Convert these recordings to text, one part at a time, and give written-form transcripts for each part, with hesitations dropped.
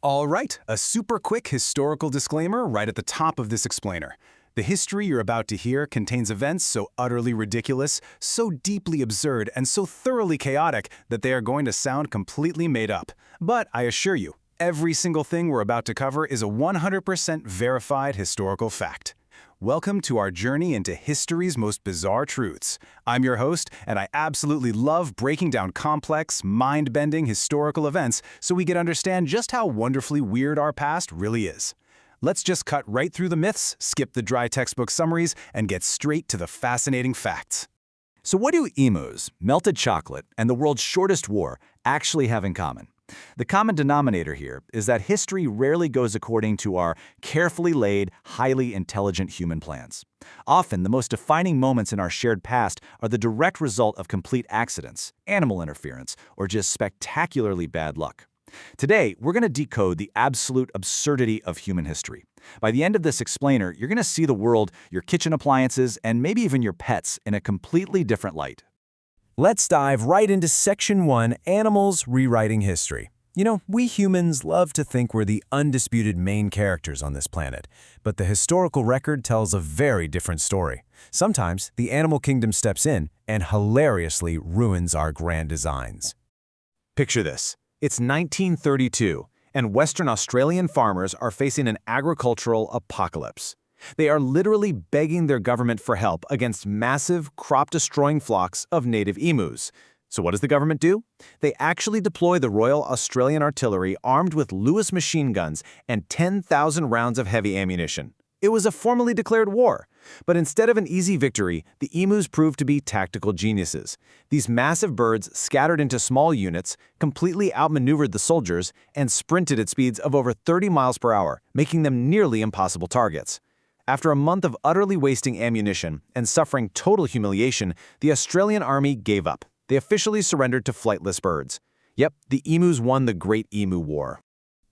All right, a super quick historical disclaimer right at the top of this explainer. The history you're about to hear contains events so utterly ridiculous, so deeply absurd, and so thoroughly chaotic that they are going to sound completely made up. But I assure you, every single thing we're about to cover is a 100% verified historical fact. Welcome to our journey into history's most bizarre truths. I'm your host, and I absolutely love breaking down complex, mind-bending historical events so we can understand just how wonderfully weird our past really is. Let's just cut right through the myths, skip the dry textbook summaries, and get straight to the fascinating facts. So what do emus, melted chocolate, and the world's shortest war actually have in common? The common denominator here is that history rarely goes according to our carefully laid, highly intelligent human plans. Often, the most defining moments in our shared past are the direct result of complete accidents, animal interference, or just spectacularly bad luck. Today, we're going to decode the absolute absurdity of human history. By the end of this explainer, you're going to see the world, your kitchen appliances, and maybe even your pets in a completely different light. Let's dive right into Section 1, Animals Rewriting History. You know, we humans love to think we're the undisputed main characters on this planet, but the historical record tells a very different story. Sometimes, the animal kingdom steps in and hilariously ruins our grand designs. Picture this. It's 1932, and Western Australian farmers are facing an agricultural apocalypse. They are literally begging their government for help against massive, crop-destroying flocks of native emus. So what does the government do? They actually deploy the Royal Australian Artillery armed with Lewis machine guns and 10,000 rounds of heavy ammunition. It was a formally declared war. But instead of an easy victory, the emus proved to be tactical geniuses. These massive birds, scattered into small units, completely outmaneuvered the soldiers and sprinted at speeds of over 30 miles per hour, making them nearly impossible targets. After a month of utterly wasting ammunition and suffering total humiliation, the Australian Army gave up. They officially surrendered to flightless birds. Yep, the emus won the Great Emu War.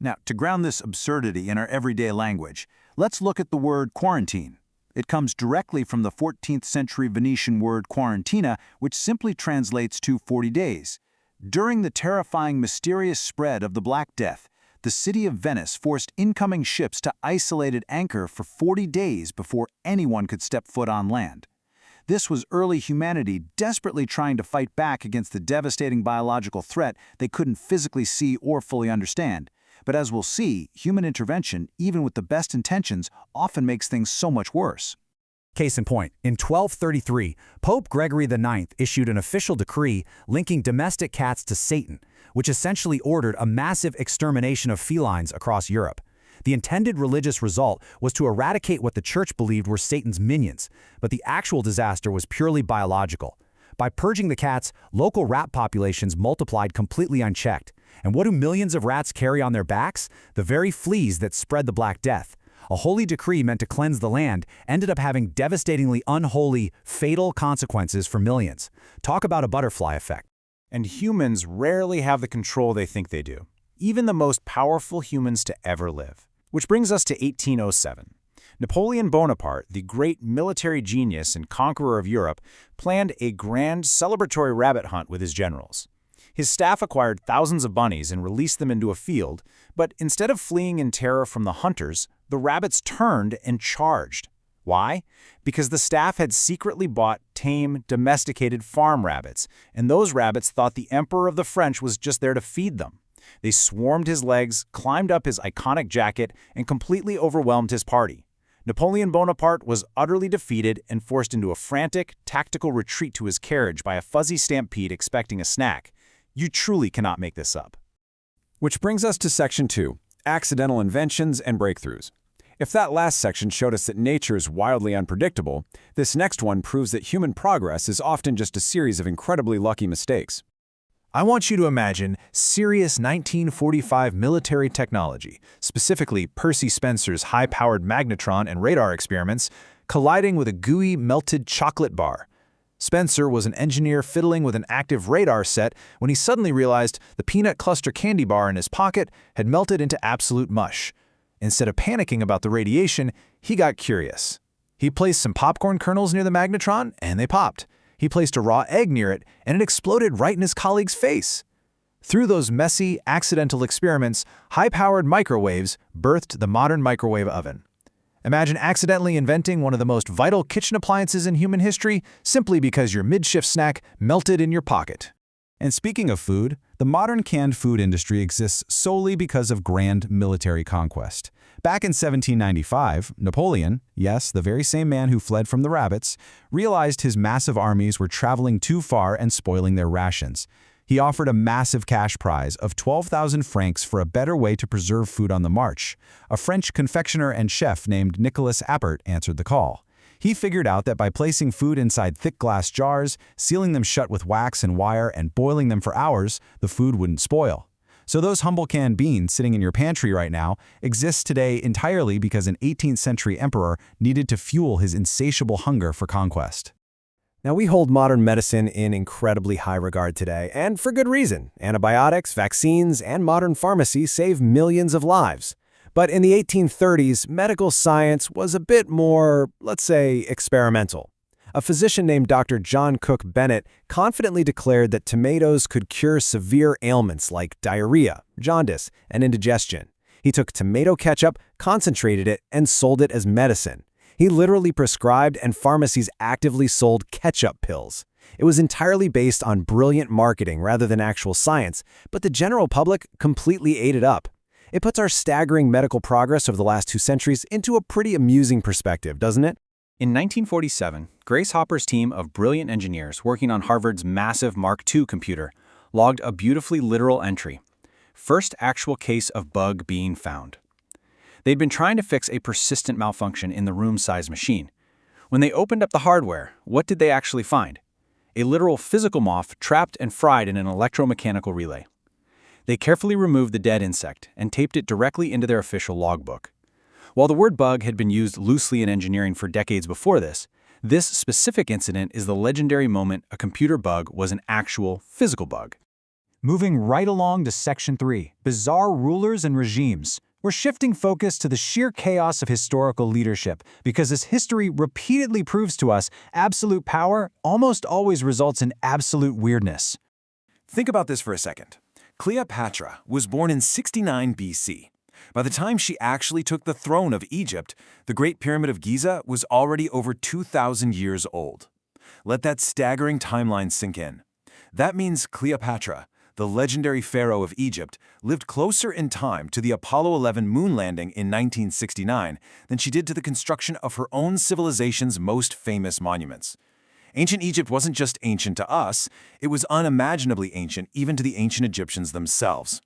Now, to ground this absurdity in our everyday language, let's look at the word quarantine. It comes directly from the 14th century Venetian word quarantina, which simply translates to 40 days. During the terrifying, mysterious spread of the Black Death, the city of Venice forced incoming ships to isolate at anchor for 40 days before anyone could step foot on land. This was early humanity desperately trying to fight back against the devastating biological threat they couldn't physically see or fully understand. But as we'll see, human intervention, even with the best intentions, often makes things so much worse. Case in point, in 1233, Pope Gregory IX issued an official decree linking domestic cats to Satan, which essentially ordered a massive extermination of felines across Europe. The intended religious result was to eradicate what the church believed were Satan's minions, but the actual disaster was purely biological. By purging the cats, local rat populations multiplied completely unchecked. And what do millions of rats carry on their backs? The very fleas that spread the Black Death. A holy decree meant to cleanse the land ended up having devastatingly unholy, fatal consequences for millions. Talk about a butterfly effect. And humans rarely have the control they think they do, even the most powerful humans to ever live. Which brings us to 1807. Napoleon Bonaparte, the great military genius and conqueror of Europe, planned a grand celebratory rabbit hunt with his generals. His staff acquired thousands of bunnies and released them into a field, but instead of fleeing in terror from the hunters, the rabbits turned and charged. Why? Because the staff had secretly bought tame, domesticated farm rabbits, and those rabbits thought the Emperor of the French was just there to feed them. They swarmed his legs, climbed up his iconic jacket, and completely overwhelmed his party. Napoleon Bonaparte was utterly defeated and forced into a frantic, tactical retreat to his carriage by a fuzzy stampede expecting a snack. You truly cannot make this up. Which brings us to Section 2, Accidental Inventions and Breakthroughs. If that last section showed us that nature is wildly unpredictable, this next one proves that human progress is often just a series of incredibly lucky mistakes. I want you to imagine serious 1945 military technology, specifically Percy Spencer's high-powered magnetron and radar experiments, colliding with a gooey, melted chocolate bar. Spencer was an engineer fiddling with an active radar set when he suddenly realized the peanut cluster candy bar in his pocket had melted into absolute mush. Instead of panicking about the radiation, he got curious. He placed some popcorn kernels near the magnetron, and they popped. He placed a raw egg near it, and it exploded right in his colleague's face. Through those messy, accidental experiments, high-powered microwaves birthed the modern microwave oven. Imagine accidentally inventing one of the most vital kitchen appliances in human history simply because your mid-shift snack melted in your pocket. And speaking of food, the modern canned food industry exists solely because of grand military conquest. Back in 1795, Napoleon, yes, the very same man who fled from the rabbits, realized his massive armies were traveling too far and spoiling their rations. He offered a massive cash prize of 12,000 francs for a better way to preserve food on the march. A French confectioner and chef named Nicolas Appert answered the call. He figured out that by placing food inside thick glass jars, sealing them shut with wax and wire, and boiling them for hours, the food wouldn't spoil. So those humble canned beans sitting in your pantry right now exist today entirely because an 18th century emperor needed to fuel his insatiable hunger for conquest. Now, we hold modern medicine in incredibly high regard today, and for good reason. Antibiotics, vaccines, and modern pharmacy save millions of lives. But in the 1830s, medical science was a bit more, let's say, experimental. A physician named Dr. John Cook Bennett confidently declared that tomatoes could cure severe ailments like diarrhea, jaundice, and indigestion. He took tomato ketchup, concentrated it, and sold it as medicine. He literally prescribed, and pharmacies actively sold ketchup pills. It was entirely based on brilliant marketing rather than actual science, but the general public completely ate it up. It puts our staggering medical progress over the last 2 centuries into a pretty amusing perspective, doesn't it? In 1947, Grace Hopper's team of brilliant engineers working on Harvard's massive Mark II computer logged a beautifully literal entry: first actual case of bug being found. They'd been trying to fix a persistent malfunction in the room-sized machine. When they opened up the hardware, what did they actually find? A literal physical moth trapped and fried in an electromechanical relay. They carefully removed the dead insect and taped it directly into their official logbook. While the word bug had been used loosely in engineering for decades before this specific incident is the legendary moment a computer bug was an actual physical bug. Moving right along to Section 3, Bizarre Rulers and Regimes. We're shifting focus to the sheer chaos of historical leadership, because as history repeatedly proves to us, absolute power almost always results in absolute weirdness. Think about this for a second. Cleopatra was born in 69 BC. By the time she actually took the throne of Egypt, the Great Pyramid of Giza was already over 2,000 years old. Let that staggering timeline sink in. That means Cleopatra, the legendary pharaoh of Egypt, lived closer in time to the Apollo 11 moon landing in 1969 than she did to the construction of her own civilization's most famous monuments. Ancient Egypt wasn't just ancient to us, it was unimaginably ancient even to the ancient Egyptians themselves.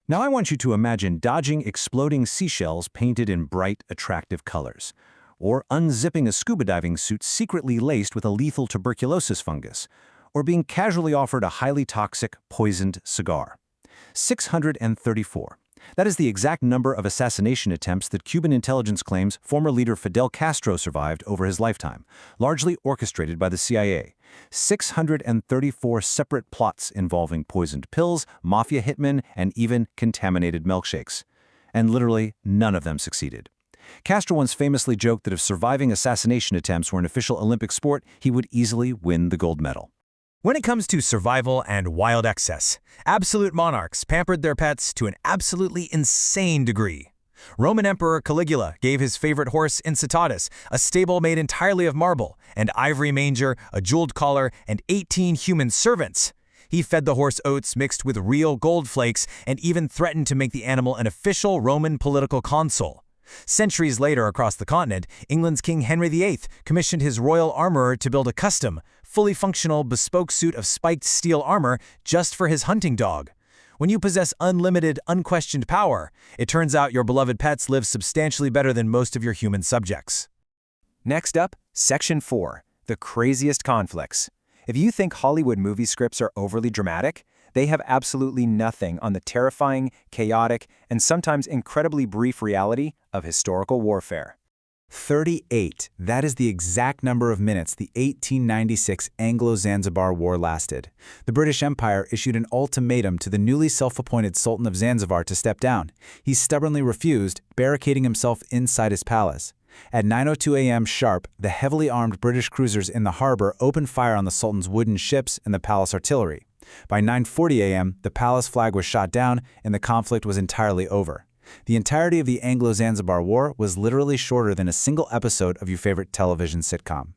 Now I want you to imagine dodging exploding seashells painted in bright, attractive colors, or unzipping a scuba diving suit secretly laced with a lethal tuberculosis fungus, or being casually offered a highly toxic, poisoned cigar. 634. That is the exact number of assassination attempts that Cuban intelligence claims former leader Fidel Castro survived over his lifetime, largely orchestrated by the CIA. 634 separate plots involving poisoned pills, mafia hitmen, and even contaminated milkshakes. And literally none of them succeeded. Castro once famously joked that if surviving assassination attempts were an official Olympic sport, he would easily win the gold medal. When it comes to survival and wild excess, absolute monarchs pampered their pets to an absolutely insane degree. Roman Emperor Caligula gave his favorite horse Incitatus a stable made entirely of marble, an ivory manger, a jeweled collar, and 18 human servants. He fed the horse oats mixed with real gold flakes and even threatened to make the animal an official Roman political consul. Centuries later across the continent, England's King Henry VIII commissioned his royal armorer to build a custom, fully functional, bespoke suit of spiked steel armor just for his hunting dog. When you possess unlimited, unquestioned power, it turns out your beloved pets live substantially better than most of your human subjects. Next up, Section 4, the craziest conflicts. If you think Hollywood movie scripts are overly dramatic, they have absolutely nothing on the terrifying, chaotic, and sometimes incredibly brief reality of historical warfare. 38. That is the exact number of minutes the 1896 Anglo-Zanzibar War lasted. The British Empire issued an ultimatum to the newly self-appointed Sultan of Zanzibar to step down. He stubbornly refused, barricading himself inside his palace. At 9:02 a.m. sharp, the heavily armed British cruisers in the harbor opened fire on the Sultan's wooden ships and the palace artillery. By 9:40 a.m., the palace flag was shot down and the conflict was entirely over. The entirety of the Anglo-Zanzibar War was literally shorter than a single episode of your favorite television sitcom.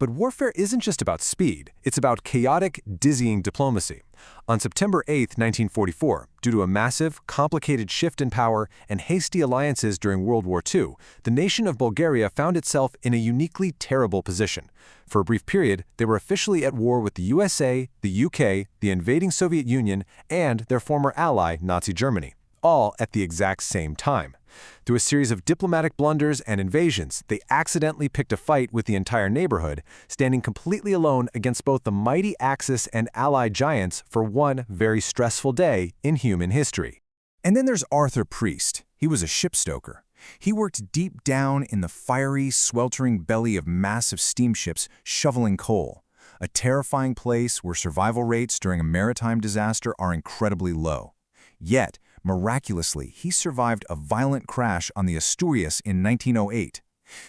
But warfare isn't just about speed, it's about chaotic, dizzying diplomacy. On September 8, 1944, due to a massive, complicated shift in power and hasty alliances during World War II, the nation of Bulgaria found itself in a uniquely terrible position. For a brief period, they were officially at war with the USA, the UK, the invading Soviet Union, and their former ally, Nazi Germany, all at the exact same time. Through a series of diplomatic blunders and invasions, they accidentally picked a fight with the entire neighborhood, standing completely alone against both the mighty Axis and Allied giants for one very stressful day in human history. And then there's Arthur Priest. He was a ship stoker. He worked deep down in the fiery, sweltering belly of massive steamships shoveling coal, a terrifying place where survival rates during a maritime disaster are incredibly low. Yet, miraculously, he survived a violent crash on the Asturias in 1908.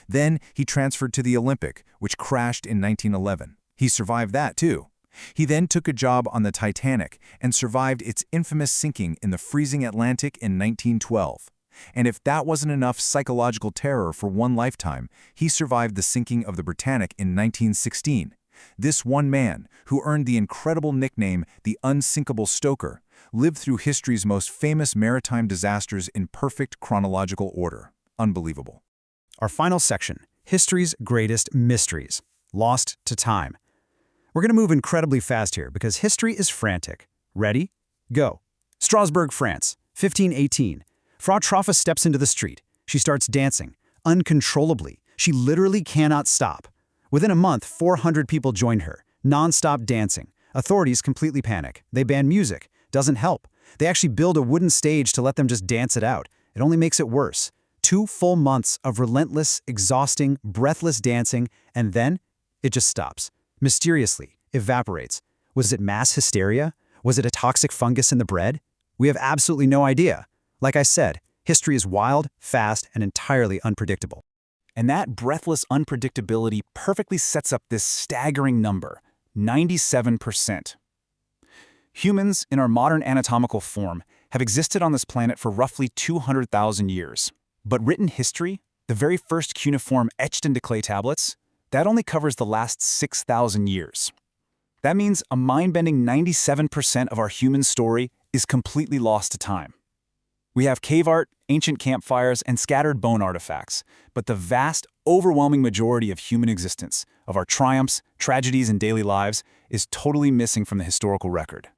Then he transferred to the Olympic, which crashed in 1911. He survived that too. He then took a job on the Titanic and survived its infamous sinking in the freezing Atlantic in 1912. And if that wasn't enough psychological terror for one lifetime, he survived the sinking of the Britannic in 1916. This one man, who earned the incredible nickname the Unsinkable Stoker, lived through history's most famous maritime disasters in perfect chronological order. Unbelievable. Our final section, History's Greatest Mysteries, Lost to Time. We're going to move incredibly fast here because history is frantic. Ready? Go. Strasbourg, France, 1518. Frau Troffea steps into the street. She starts dancing, uncontrollably. She literally cannot stop. Within a month, 400 people joined her, non-stop dancing. Authorities completely panic. They ban music. Doesn't help. They actually build a wooden stage to let them just dance it out. It only makes it worse. 2 full months of relentless, exhausting, breathless dancing, and then it just stops. Mysteriously, evaporates. Was it mass hysteria? Was it a toxic fungus in the bread? We have absolutely no idea. Like I said, history is wild, fast, and entirely unpredictable. And that breathless unpredictability perfectly sets up this staggering number, 97%. Humans, in our modern anatomical form, have existed on this planet for roughly 200,000 years. But written history, the very first cuneiform etched into clay tablets, that only covers the last 6,000 years. That means a mind-bending 97% of our human story is completely lost to time. We have cave art, ancient campfires, and scattered bone artifacts, but the vast, overwhelming majority of human existence, of our triumphs, tragedies, and daily lives, is totally missing from the historical record.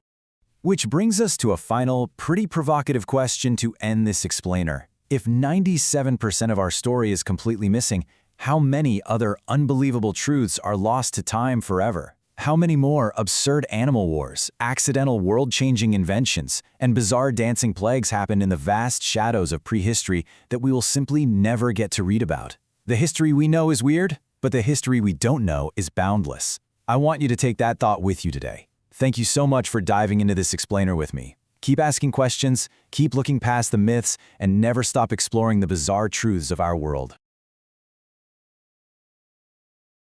Which brings us to a final, pretty provocative question to end this explainer. If 97% of our story is completely missing, how many other unbelievable truths are lost to time forever? How many more absurd animal wars, accidental world-changing inventions, and bizarre dancing plagues happened in the vast shadows of prehistory that we will simply never get to read about? The history we know is weird, but the history we don't know is boundless. I want you to take that thought with you today. Thank you so much for diving into this explainer with me. Keep asking questions, keep looking past the myths, and never stop exploring the bizarre truths of our world.